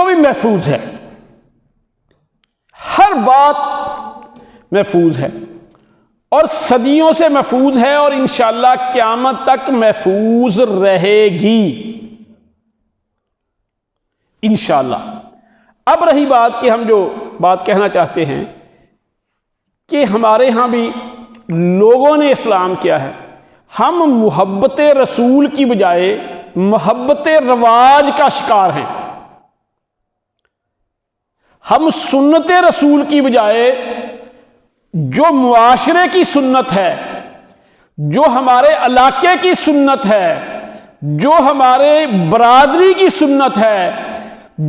वो भी महफूज है, हर बात महफूज है और सदियों से महफूज है और इंशाअल्लाह क़यामत तक महफूज रहेगी इंशाअल्लाह। अब रही बात कि हम जो बात कहना चाहते हैं कि हमारे यहाँ भी लोगों ने इस्लाम किया है, हम मोहब्बत रसूल की बजाय मोहब्बत रवाज का शिकार हैं। हम सुन्नत रसूल की बजाय जो मुआशरे की सुन्नत है, जो हमारे इलाके की सुन्नत है, जो हमारे बरादरी की सुन्नत है,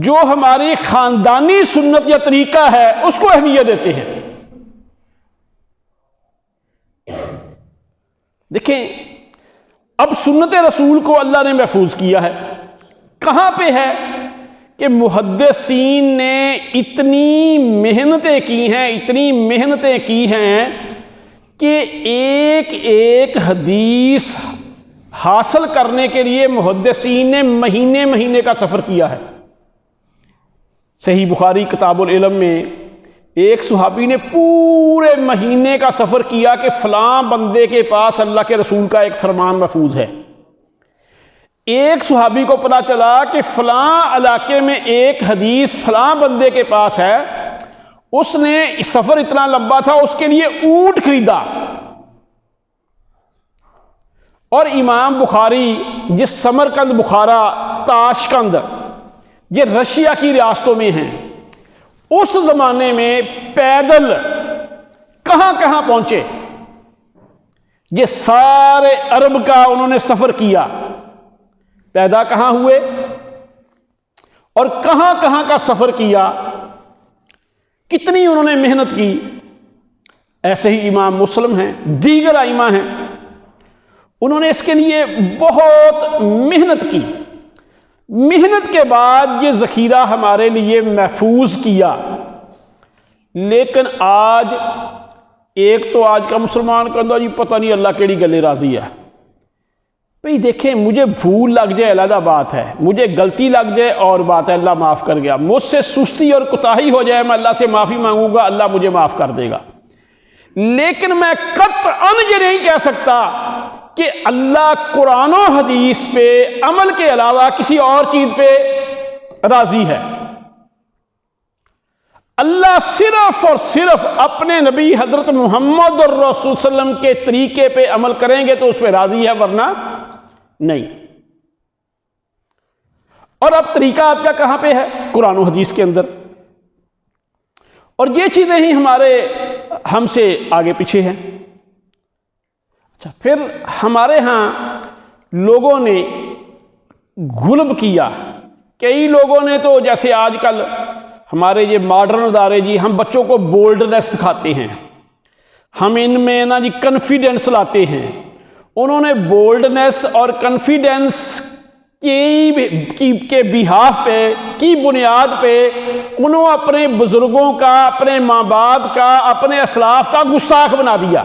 जो हमारी खानदानी सुन्नत या तरीका है, उसको अहमियत देते हैं। देखें, अब सुन्नत रसूल को अल्लाह ने महफूज किया है। कहां पे है कि मुहद्दिसीन ने इतनी मेहनतें की हैं, इतनी मेहनतें की हैं कि एक एक हदीस हासिल करने के लिए मुहद्दिसीन ने महीने महीने का सफ़र किया है। सही बुखारी किताबुल इल्म में एक सुहाबी ने पूरे महीने का सफ़र किया कि फ़लाँ बंदे के पास अल्लाह के रसूल का एक फरमान महफूज है। एक सुहाबी को पता चला कि फ़लाँ इलाके में एक हदीस फ़लाँ बंदे के पास है, उसने सफ़र इतना लंबा था, उसके लिए ऊंट खरीदा। और इमाम बुखारी जिस समरकंद, बुखारा, ताशकंद, ये रशिया की रियासतों में हैं, उस ज़माने में पैदल कहां कहां पहुंचे, ये सारे अरब का उन्होंने सफ़र किया। पैदा कहां हुए और कहां कहां का सफ़र किया, कितनी उन्होंने मेहनत की। ऐसे ही इमाम मुस्लिम हैं, दीगर आइमा हैं, उन्होंने इसके लिए बहुत मेहनत की। मेहनत के बाद ये ज़ख़ीरा हमारे लिए महफूज किया। लेकिन आज एक तो आज का मुसलमान कहता जी पता नहीं अल्लाह केड़ी गले राजी है। भाई देखें, मुझे भूल लग जाए अलग बात है, मुझे गलती लग जाए और बात है, अल्लाह माफ़ कर गया। मुझसे सुस्ती और कुताही हो जाए, मैं अल्लाह से माफ़ी मांगूंगा, अल्लाह मुझे माफ़ कर देगा। लेकिन मैं कतअन ये नहीं कह सकता कि अल्लाह कुरान और हदीस पे अमल के अलावा किसी और चीज पे राजी है। अल्लाह सिर्फ और सिर्फ अपने नबी हजरत मोहम्मद और रसूल सल्लम के तरीके पे अमल करेंगे तो उस पर राजी है, वरना नहीं। और अब तरीका आपका कहां पे है? कुरान और हदीस के अंदर। और ये चीजें ही हमारे हमसे आगे पीछे हैं। अच्छा, फिर हमारे यहाँ लोगों ने गुलब किया। कई लोगों ने तो जैसे आजकल हमारे ये मॉडर्न अदारे जी, हम बच्चों को बोल्डनेस सिखाते हैं, हम इनमें ना जी कॉन्फिडेंस लाते हैं। उन्होंने बोल्डनेस और कॉन्फिडेंस के बिहाफ पे, की बुनियाद पे उन्होंने अपने बुजुर्गों का, अपने माँ बाप का, अपने असलाफ का गुस्ताख बना दिया,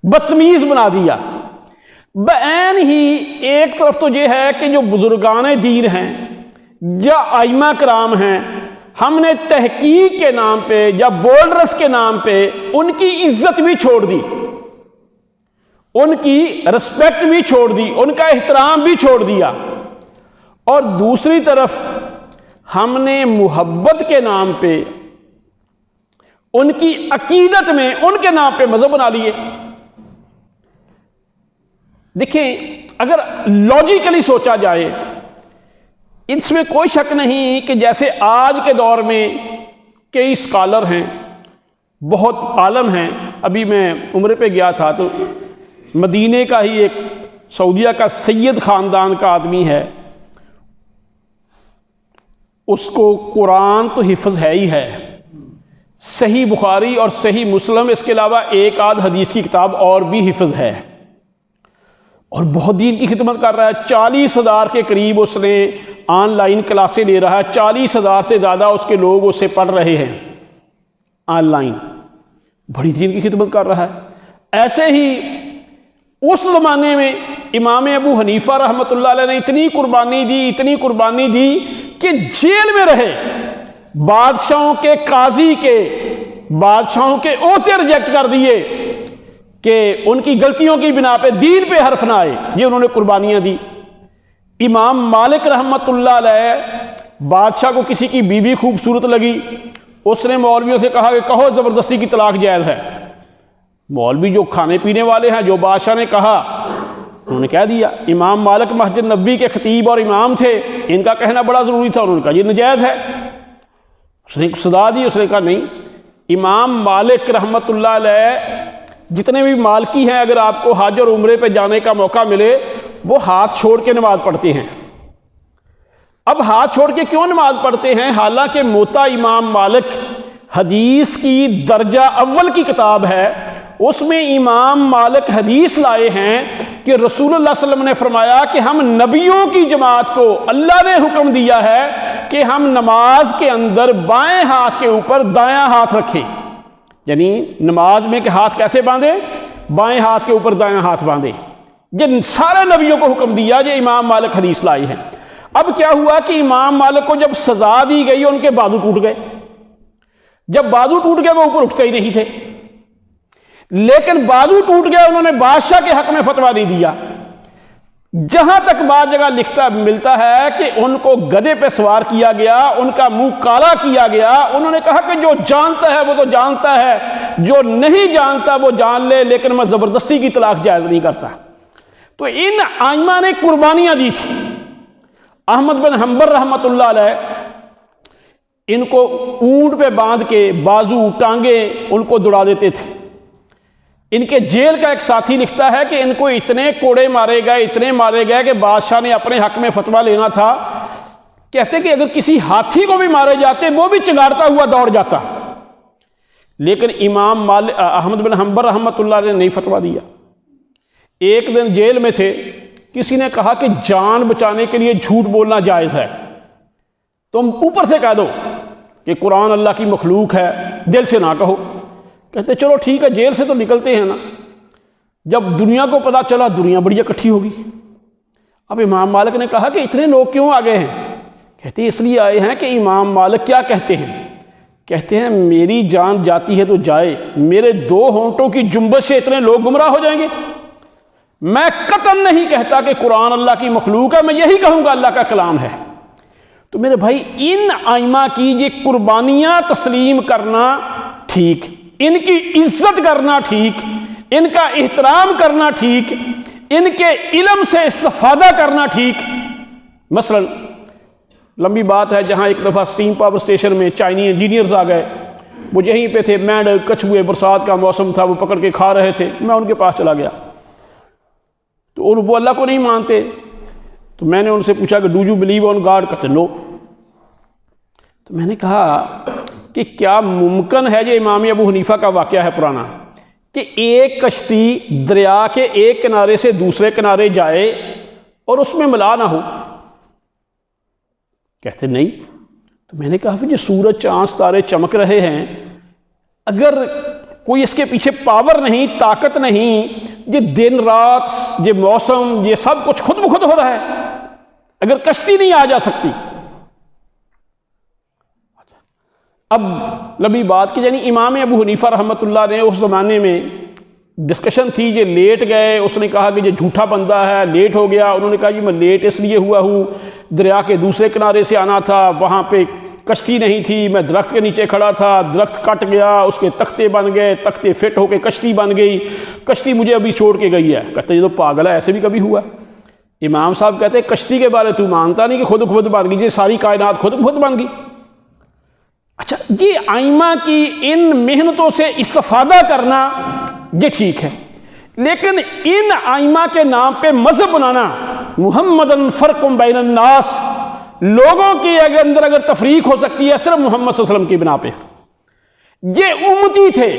बदतमीज बना दिया। बैन ही एक तरफ तो ये है कि जो बुजुर्गान दीन हैं या आइमा कराम हैं, हमने तहकीक के नाम पे या बोल्डनेस के नाम पे उनकी इज्जत भी छोड़ दी, उनकी रिस्पेक्ट भी छोड़ दी, उनका एहतराम भी छोड़ दिया। और दूसरी तरफ हमने मुहब्बत के नाम पे, उनकी अकीदत में, उनके नाम पे मजहब बना लिए। देखिए, अगर लॉजिकली सोचा जाए, इसमें कोई शक नहीं कि जैसे आज के दौर में कई स्कॉलर हैं, बहुत आलम हैं। अभी मैं उम्रे पे गया था तो मदीने का ही एक सऊदिया का सैयद ख़ानदान का आदमी है, उसको कुरान तो हिफ्ज़ है ही है, सही बुखारी और सही मुस्लिम, इसके अलावा एक आध हदीस की किताब और भी हिफ्ज़ है और बहुत दीन की खिदमत कर रहा है। 40,000 के करीब उसने ऑनलाइन क्लासें ले रहा है, 40,000 से ज़्यादा उसके लोग उससे पढ़ रहे हैं ऑनलाइन, बड़ी दीन की खिदमत कर रहा है। ऐसे ही उस ज़माने में इमाम अबू हनीफा रहमतुल्लाह अलैह ने इतनी कुर्बानी दी कि जेल में रहे, बादशाहों के काजी के बादशाहों के ओहते रिजेक्ट कर दिए कि उनकी गलतियों की बिना पे दीन पे हर्फ ना आए, ये उन्होंने कुर्बानियां दी। इमाम मालिक रहमतुल्लाह अलैह, बादशाह को किसी की बीवी खूबसूरत लगी, उसने मौलवियों से कहा कि कहो ज़बरदस्ती की तलाक जायज़ है। मौलवी जो खाने पीने वाले हैं, जो बादशाह ने कहा उन्होंने कह दिया। इमाम मालिक मस्जिद नबवी के खतीब और इमाम थे, इनका कहना बड़ा ज़रूरी था, उन्होंने कहा ये नाजायज़ है। उसने सदा दी, उसने कहा नहीं। इमाम मालिक रहमतुल्लाह अलैह जितने भी मालकी हैं, अगर आपको हज और उम्रे पे जाने का मौका मिले, वो हाथ छोड़ के नमाज पढ़ते हैं। अब हाथ छोड़ के क्यों नमाज पढ़ते हैं? हालांकि मोता इमाम मालिक हदीस की दर्जा अव्वल की किताब है, उसमें इमाम मालिक हदीस लाए हैं कि रसूलुल्लाह सल्लल्लाहु अलैहि वसल्लम ने फरमाया कि हम नबियों की जमात को अल्लाह ने हुक्म दिया है कि हम नमाज के अंदर बाएं हाथ के ऊपर दायां हाथ रखें। यानी नमाज में के हाथ कैसे बांधे? बाएं हाथ के ऊपर दायां हाथ बांधे। ये सारे नबियों को हुक्म दिया, जो इमाम मालिक हदीस लाए हैं। अब क्या हुआ कि इमाम मालिक को जब सजा दी गई, उनके बाजू टूट गए। जब बाजू टूट गए, वो ऊपर उठते ही नहीं थे। लेकिन बाजू टूट गया, उन्होंने बादशाह के हक में फतवा नहीं दिया। जहां तक बाद जगह मिलता है कि उनको गधे पे सवार किया गया, उनका मुंह काला किया गया। उन्होंने कहा कि जो जानता है वो तो जानता है, जो नहीं जानता वो जान ले, लेकिन मैं जबरदस्ती की तलाक जायज नहीं करता। तो इन आइमा ने कुर्बानियां दी थी। अहमद बिन हंबल रहमतुल्लाह अलैह इनको ऊंट पे बांध के बाजू टांगे उनको दौड़ा देते थे। इनके जेल का एक साथी लिखता है कि इनको इतने कोड़े मारे गए कि बादशाह ने अपने हक में फतवा लेना था। कहते कि अगर किसी हाथी को भी मारे जाते, वो भी चिंगारता हुआ दौड़ जाता। लेकिन इमाम अहमद बिन हंबल रहमतुल्लाह ने नहीं फतवा दिया। एक दिन जेल में थे, किसी ने कहा कि जान बचाने के लिए झूठ बोलना जायज़ है, तुम ऊपर से कह दो कि कुरान अल्लाह की मखलूक है, दिल से ना कहो। कहते चलो ठीक है, जेल से तो निकलते हैं ना। जब दुनिया को पता चला, दुनिया बड़ी इकट्ठी होगी। अब इमाम मालिक ने कहा कि इतने लोग क्यों आ गए हैं? कहते इसलिए आए हैं कि इमाम मालिक क्या कहते हैं? कहते हैं मेरी जान जाती है तो जाए, मेरे 2 होंठों की जुम्बश से इतने लोग गुमराह हो जाएंगे। मैं कतन नहीं कहता कि कुरान अल्लाह की मखलूक है, मैं यही कहूंगा अल्लाह का कलाम है। तो मेरे भाई, इन आइमा की ये कुर्बानियां तस्लीम करना ठीक, इनकी इज्जत करना ठीक, इनका एहतराम करना ठीक, इनके इल्म से इस्तिफादा करना ठीक। मसलन लंबी बात है, जहां एक दफ़ा स्टीम पावर स्टेशन में चाइनीज इंजीनियर्स आ गए। वो यहीं पे थे, मेंढक कछुए, बरसात का मौसम था, वो पकड़ के खा रहे थे। मैं उनके पास चला गया तो वो अल्लाह को नहीं मानते। तो मैंने उनसे पूछा कि do you believe on God? कहते नो। तो मैंने कहा कि क्या मुमकिन है, ये इमाम अबू हनीफा का वाक़या है पुराना, कि एक कश्ती दरिया के एक किनारे से दूसरे किनारे जाए और उसमें मिला ना हो? कहते नहीं। तो मैंने कहा फिर ये सूरज चांद तारे चमक रहे हैं, अगर कोई इसके पीछे पावर नहीं, ताकत नहीं, ये दिन रात, ये मौसम, ये सब कुछ खुद ब खुद हो रहा है, अगर कश्ती नहीं आ जा सकती। अब लंबी बात की, यानी इमाम अबू हनीफा रहमतुल्लाह ने उस ज़माने में डिस्कशन थी, ये लेट गए। उसने कहा कि ये झूठा बंदा है, लेट हो गया। उन्होंने कहा जी मैं लेट इसलिए हुआ हूँ, दरिया के दूसरे किनारे से आना था, वहाँ पे कश्ती नहीं थी, मैं दरख्त के नीचे खड़ा था, दरख्त कट गया, उसके तख्ते बन गए, तख्ते फिट होके कश्ती बन गई, कश्ती मुझे अभी छोड़ के गई है। कहते ये तो पागल है, ऐसे भी कभी हुआ? इमाम साहब कहते कश्ती के बारे तू मानता नहीं कि खुद बन गई, ये सारी कायनात खुद बन गई। अच्छा, ये आइमा की इन मेहनतों से इस्तिफादा करना ये ठीक है, लेकिन इन आइमा के नाम पे मजहब बनाना, मुहम्मदन फर्कुम बैनन नास, लोगों के अंदर अगर तफरीक हो सकती है सिर्फ मोहम्मद सल्लल्लाहु अलैहि वसल्लम की बिना पे। ये उम्मती थे,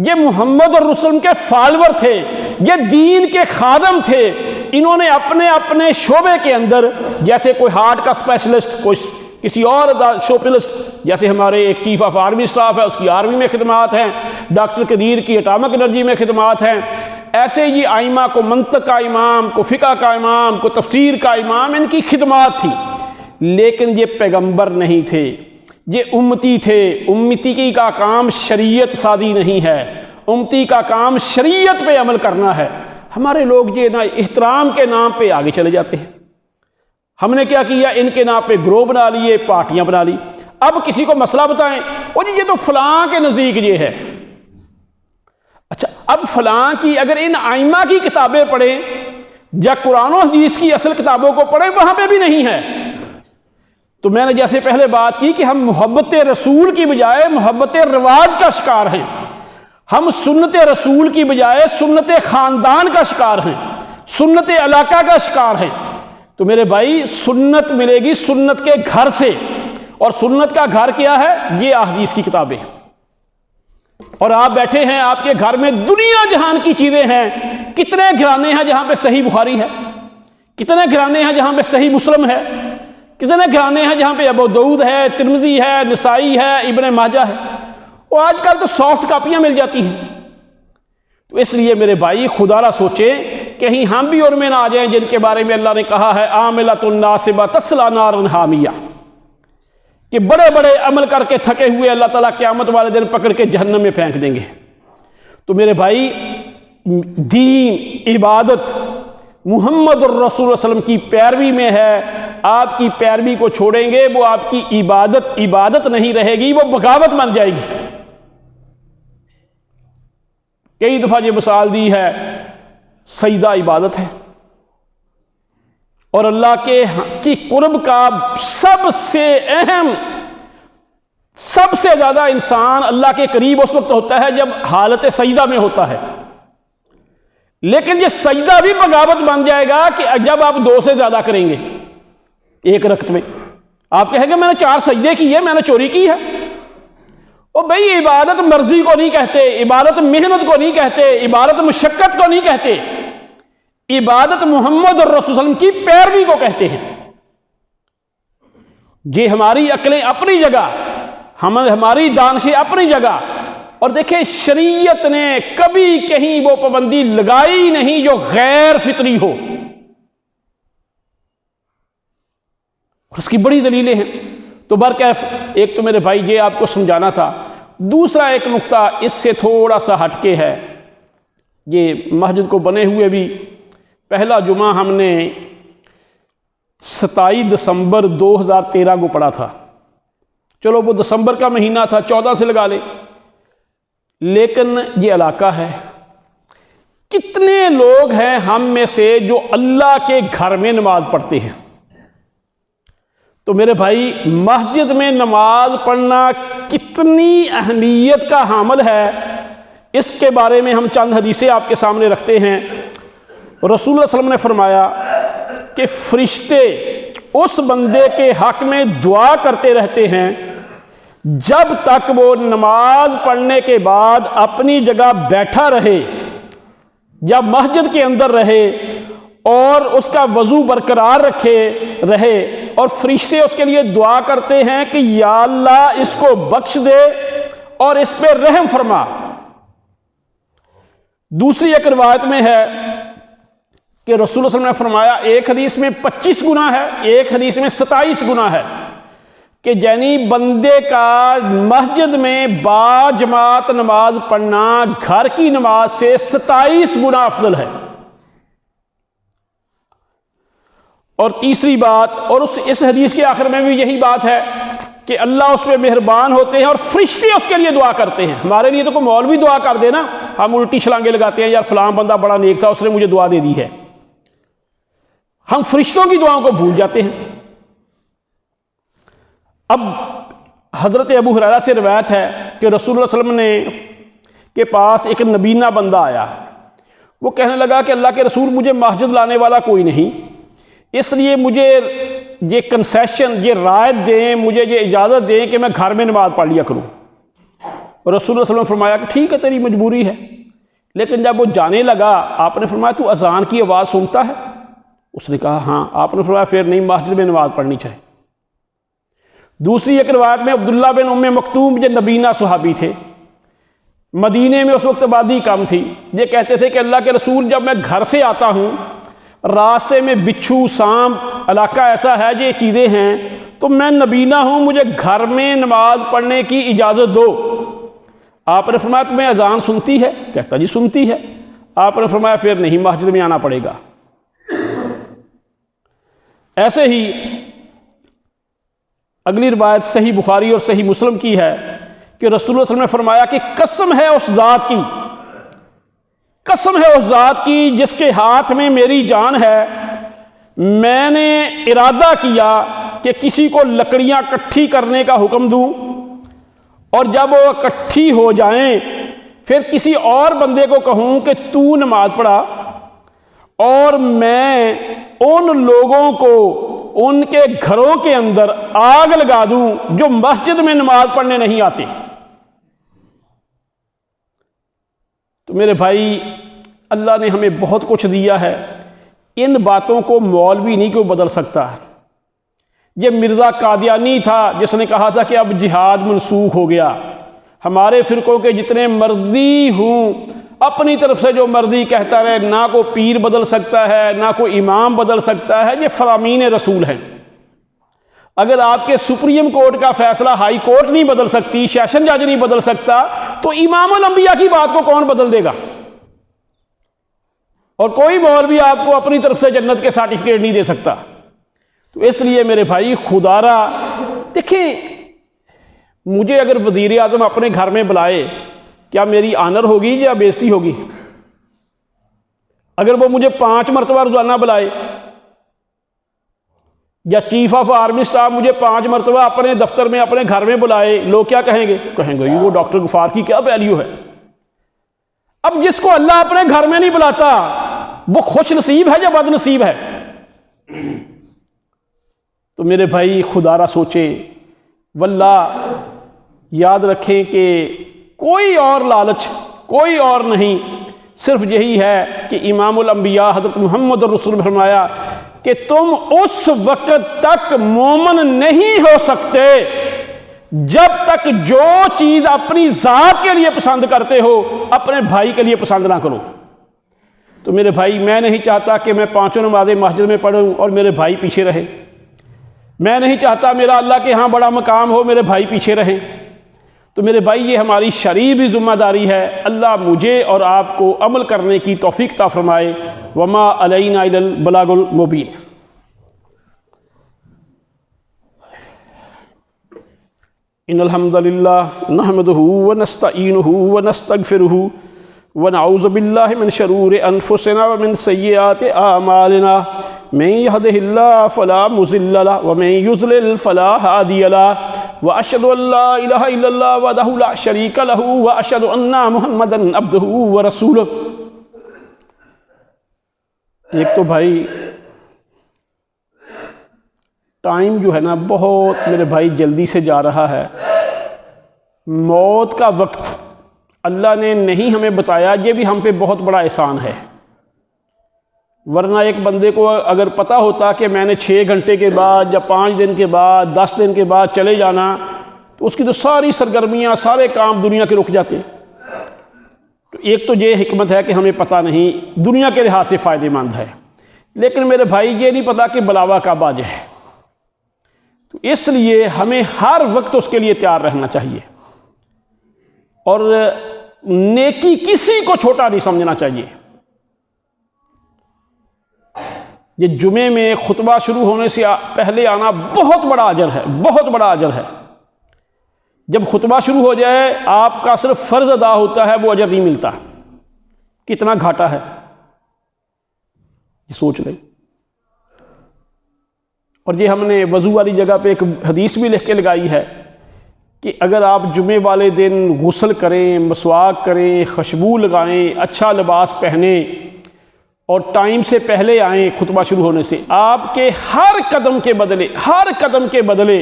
ये मोहम्मद और रसूल के फॉलोअर थे, ये दीन के खादम थे। इन्होंने अपने अपने शोबे के अंदर, जैसे कोई हार्ट का स्पेशलिस्ट, कोई किसी और स्पेशलिस्ट, जैसे हमारे एक चीफ ऑफ आर्मी स्टाफ है, उसकी आर्मी में खिदमात हैं, डॉक्टर कदीर की एटॉमिक एनर्जी में खिदमात हैं। ऐसे ये आइमा को मंतक का इमाम, को फ़िक़्ह का इमाम, को तफसीर का इमाम, इनकी खिदमात थी। लेकिन ये पैगंबर नहीं थे, ये उम्मती थे। उम्मती की का काम शरीयत सादी नहीं है, उम्मती का काम शरीयत पे अमल करना है। हमारे लोग ये ना एहतराम के नाम पे आगे चले जाते हैं। हमने क्या किया, इनके नाम पे ग्रोह बना लिए, पार्टियां बना ली। अब किसी को मसला बताएं, ओ जी ये तो फलां के नज़दीक ये है। अच्छा, अब फलां की अगर इन आइमा की किताबें पढ़ें या कुरान और हदीस की असल किताबों को पढ़ें, वहां पे भी नहीं है। तो मैंने जैसे पहले बात की कि हम मोहब्बत रसूल की बजाय मोहब्बत रिवाज का शिकार हैं। हम सुन्नत रसूल की बजाय सुन्नत ख़ानदान का शिकार हैं, सुन्नत इलाका का शिकार हैं। तो मेरे भाई, सुन्नत मिलेगी सुन्नत के घर से, और सुन्नत का घर क्या है? ये हदीस की किताबें। और आप बैठे हैं, आपके घर में दुनिया जहान की चीज़ें हैं। कितने घराने हैं जहां पे सही बुखारी है, कितने घराने हैं जहां पे सही मुस्लिम है, कितने घराने हैं जहां पे अबू दाऊद है, तिरमिज़ी है, निसाई है, इब्ने माजा है। और आजकल तो सॉफ्ट कापियां मिल जाती हैं। तो इसलिए मेरे भाई, खुदारा सोचें कहीं हम भी उनमें ना आ जाएं जिनके बारे में अल्लाह ने कहा है आमिलतुन नासिबा तस्ला नारन हामिया, कि बड़े बड़े अमल करके थके हुए अल्लाह ताला क़यामत वाले दिन पकड़ के जहन्नम में फेंक देंगे। तो मेरे भाई, दीन इबादत मुहम्मद रसूल सल्लल्लाहु अलैहि वसल्लम की पैरवी में है। आपकी पैरवी को छोड़ेंगे, वो आपकी इबादत इबादत नहीं रहेगी, वो बगावत बन जाएगी। कई दफ़ा ये मिसाल दी है, सजदा इबादत है, और अल्लाह के कुर्ब का सबसे अहम, सबसे ज़्यादा इंसान अल्लाह के करीब उस वक्त होता है जब हालत सजदा में होता है। लेकिन ये सजदा भी बगावत बन जाएगा कि जब आप 2 से ज़्यादा करेंगे एक रकत में। आप कहेंगे मैंने 4 सजदे किए, मैंने चोरी की है। ओ भाई, इबादत मर्जी को नहीं कहते, इबादत मेहनत को नहीं कहते, इबादत मुशक्कत को नहीं कहते, इबादत मोहम्मद और रसूल सल्लल्लाहु अलैहि वसल्लम की पैरवी को कहते हैं। ये हमारी अकलें अपनी जगह, हमारी दानशें अपनी जगह। और देखें, शरीयत ने कभी कहीं वो पाबंदी लगाई नहीं जो गैर फितरी हो। उसकी बड़ी दलीलें हैं। तो बरकैफ, एक तो मेरे भाई ये आपको समझाना था। दूसरा एक नुक्ता इससे थोड़ा सा हटके है। ये मस्जिद को बने हुए भी पहला जुमा हमने 27 दिसंबर 2013 को पढ़ा था। चलो वो दिसंबर का महीना था, 14 से लगा ले। लेकिन ये इलाका है, कितने लोग हैं हम में से जो अल्लाह के घर में नमाज पढ़ते हैं? तो मेरे भाई, मस्जिद में नमाज पढ़ना कितनी अहमियत का हामिल है, इसके बारे में हम चंद हदीसें आपके सामने रखते हैं। रसूलुल्लाह सल्लल्लाहु अलैहि वसल्लम ने फरमाया कि फरिश्ते उस बंदे के हक में दुआ करते रहते हैं जब तक वो नमाज पढ़ने के बाद अपनी जगह बैठा रहे या मस्जिद के अंदर रहे और उसका वज़ू बरकरार रहे। और फरिश्ते उसके लिए दुआ करते हैं कि या अल्लाह इसको बख्श दे और इस पे रहम फरमा। दूसरी एक रिवायत में है कि रसूलुल्लाह सल्लल्लाहु अलैहि वसल्लम ने फरमाया, एक हदीस में 25 गुना है, एक हदीस में 27 गुना है, कि यानी बंदे का मस्जिद में बाजमात नमाज पढ़ना घर की नमाज से 27 गुना अफजल है। और तीसरी बात, और इस हदीस के आखिर में भी यही बात है कि अल्लाह उस पर मेहरबान होते हैं और फरिश्ते उसके लिए दुआ करते हैं। हमारे लिए तो कोई मौलवी दुआ कर देना, हम उल्टी छलांगे लगाते हैं, यार फलां बंदा बड़ा नेक था, उसने मुझे दुआ दे दी है। हम फरिश्तों की दुआओं को भूल जाते हैं। अब हज़रत अबू हुरैरा से रिवायत है कि रसूलुल्लाह सल्लल्लाहु अलैहि वसल्लम के पास एक नबीना बंदा आया। वो कहने लगा कि अल्लाह के रसूल, मुझे मस्जिद लाने वाला कोई नहीं, इसलिए मुझे ये कंसेशन, ये रायत दें, मुझे ये इजाज़त दें कि मैं घर में नमाज पढ़ लिया करूँ। और रसूलुल्लाह सल्लल्लाहु अलैहि वसल्लम फरमाया कि ठीक है, तेरी मजबूरी है। लेकिन जब वो जाने लगा, आपने फरमाया तू अजान की आवाज़ सुनता है? उसने कहा हाँ। आपने फरमाया फिर नहीं, मस्जिद में नमाज पढ़नी चाहिए। दूसरी एक रिवायत में अब्दुल्ला बिन उम्मे मक्तूम जो नबीना सुहाबी थे, मदीने में उस वक्त आबादी कम थी, ये कहते थे कि अल्लाह के रसूल जब मैं घर से आता हूँ रास्ते में बिच्छू सांप इलाका ऐसा है, ये चीज़ें हैं, तो मैं नबीना हूँ, मुझे घर में नमाज पढ़ने की इजाज़त दो। आपने फरमाया तुम्हें अजान सुनती है? कहता जी सुनती है। आपने फरमाया फिर नहीं, मस्जिद में आना पड़ेगा। ऐसे ही अगली रिवायत सही बुखारी और सही मुस्लिम की है कि रसूलुल्लाह सल्लल्लाहु अलैहि वसल्लम ने फरमाया कि कसम है उस ज़ात की, कसम है उस ज़ात की जिसके हाथ में मेरी जान है, मैंने इरादा किया कि किसी को लकड़ियां इकट्ठी करने का हुक्म दूं और जब वो इकट्ठी हो जाएं फिर किसी और बंदे को कहूं कि तू नमाज पढ़ा, और मैं उन लोगों को उनके घरों के अंदर आग लगा दूं जो मस्जिद में नमाज पढ़ने नहीं आते। तो मेरे भाई, अल्लाह ने हमें बहुत कुछ दिया है, इन बातों को मौलवी नहीं क्यों बदल सकता है। ये मिर्ज़ा कादियानी था जिसने कहा था कि अब जिहाद मनसूख हो गया, हमारे फ़िरक़ों के जितने मर्दी हूँ अपनी तरफ से जो मर्जी कहता रहे, ना को पीर बदल सकता है ना कोई इमाम बदल सकता है, ये फरामीन रसूल हैं। अगर आपके सुप्रीम कोर्ट का फैसला हाई कोर्ट नहीं बदल सकती, सेशन जज नहीं बदल सकता, तो इमामुल अंबिया की बात को कौन बदल देगा? और कोई मौलवी आपको अपनी तरफ से जन्नत के सर्टिफिकेट नहीं दे सकता। तो इसलिए मेरे भाई खुदारा, देखिए मुझे अगर वज़ीर आज़म अपने घर में बुलाए, क्या मेरी आनर होगी या बेइज्जती होगी? अगर वो मुझे 5 मरतबा रोजाना बुलाए, या चीफ ऑफ आर्मी स्टाफ मुझे 5 मरतबा अपने दफ्तर में अपने घर में बुलाए, लोग क्या कहेंगे? कहेंगे वो डॉक्टर गफार की क्या वैल्यू है। अब जिसको अल्लाह अपने घर में नहीं बुलाता वो खुश नसीब है या बदनसीब है? तो मेरे भाई खुदारा सोचे, वल्लाह याद रखें कि कोई और लालच, कोई और नहीं, सिर्फ यही है कि इमामुल अंबिया हज़रत मोहम्मद रसूल ने फरमाया कि तुम उस वक्त तक मोमिन नहीं हो सकते जब तक जो चीज़ अपनी ज़ात के लिए पसंद करते हो अपने भाई के लिए पसंद ना करो। तो मेरे भाई, मैं नहीं चाहता कि मैं 5 नमाज़ें मस्जिद में पढ़ूँ और मेरे भाई पीछे रहे। मैं नहीं चाहता मेरा अल्लाह के यहाँ बड़ा मकाम हो, मेरे भाई पीछे रहें। तो मेरे भाई, ये हमारी शरई भी ज़िम्मेदारी है। अल्लाह मुझे और आपको अमल करने की तौफीक अता फरमाए। वमा अलैना इल्लल बलागुल मुबीन। इन्नल हम्दुलिल्लाह नहमदुहु व नस्तईनुहु व नस्तगफिरुहु व नऊज़ु बिल्लाहि मिन शरूरि अनफुसिना व मिन सय्यिआति आमालिना मन यहदिहिल्लाहु फला मुज़िल्ल लहु व मन युज़लिल फला हादिय लहु व अशहदु अल्ला इलाहा इल्लल्लाह वहदहु ला शरीका लहु व अशहदु अन्ना मुहम्मदन अब्दुहु व रसूलुहु। एक तो भाई टाइम जो है ना बहुत मेरे भाई जल्दी से जा रहा है। मौत का वक्त अल्लाह ने नहीं हमें बताया, ये भी हम पे बहुत बड़ा एहसान है। वरना एक बंदे को अगर पता होता कि मैंने 6 घंटे के बाद या 5 दिन के बाद 10 दिन के बाद चले जाना, तो उसकी तो सारी सरगर्मियाँ सारे काम दुनिया के रुक जाते। तो एक तो ये हिकमत है कि हमें पता नहीं, दुनिया के लिहाज से फ़ायदेमंद है, लेकिन मेरे भाई ये नहीं पता कि बलावा कब आ जाए। तो इसलिए हमें हर वक्त उसके लिए तैयार रहना चाहिए और नेकी किसी को छोटा नहीं समझना चाहिए। ये जुमे में खुतबा शुरू होने से पहले आना बहुत बड़ा अजर है, बहुत बड़ा अजर है। जब खुतबा शुरू हो जाए आपका सिर्फ फ़र्ज़ अदा होता है, वो अजर नहीं मिलता। कितना घाटा है ये सोच लें। और ये हमने वज़ू वाली जगह पे एक हदीस भी लिख के लगाई है कि अगर आप जुमे वाले दिन गुस्ल करें, मसवाक करें, खुशबू लगाएं, अच्छा लिबास पहने और टाइम से पहले आएँ खुतबा शुरू होने से, आपके हर कदम के बदले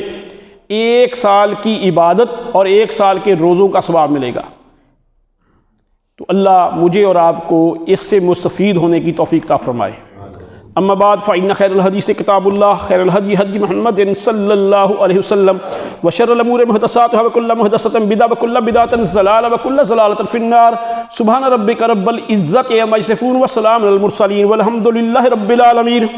1 साल की इबादत और 1 साल के रोज़ों का सवाब मिलेगा। तो अल्लाह मुझे और आपको इससे मुस्तफ़ीद होने की तौफ़ीक अता फ़रमाए। अम्मा बाद फ़इन्न खैरुल हदीस किताबुल्लाह खैरुल हदी हदी मुहम्मद सल्लल्लाहु अलैहि वसल्लम व शर्रुल उमूरि मुहदसातुहा व कुल्लु मुहदसतिन बिदअ व कुल्लु बिदअतिन ज़लाला व कुल्लु ज़लालतिन फिन्नार। सुब्हान रब्बिका रब्बिल इज़्ज़ति अम्मा यसिफून व सलामुन अलल मुरसलीन वल्हम्दुलिल्लाहि रब्बिल आलमीन।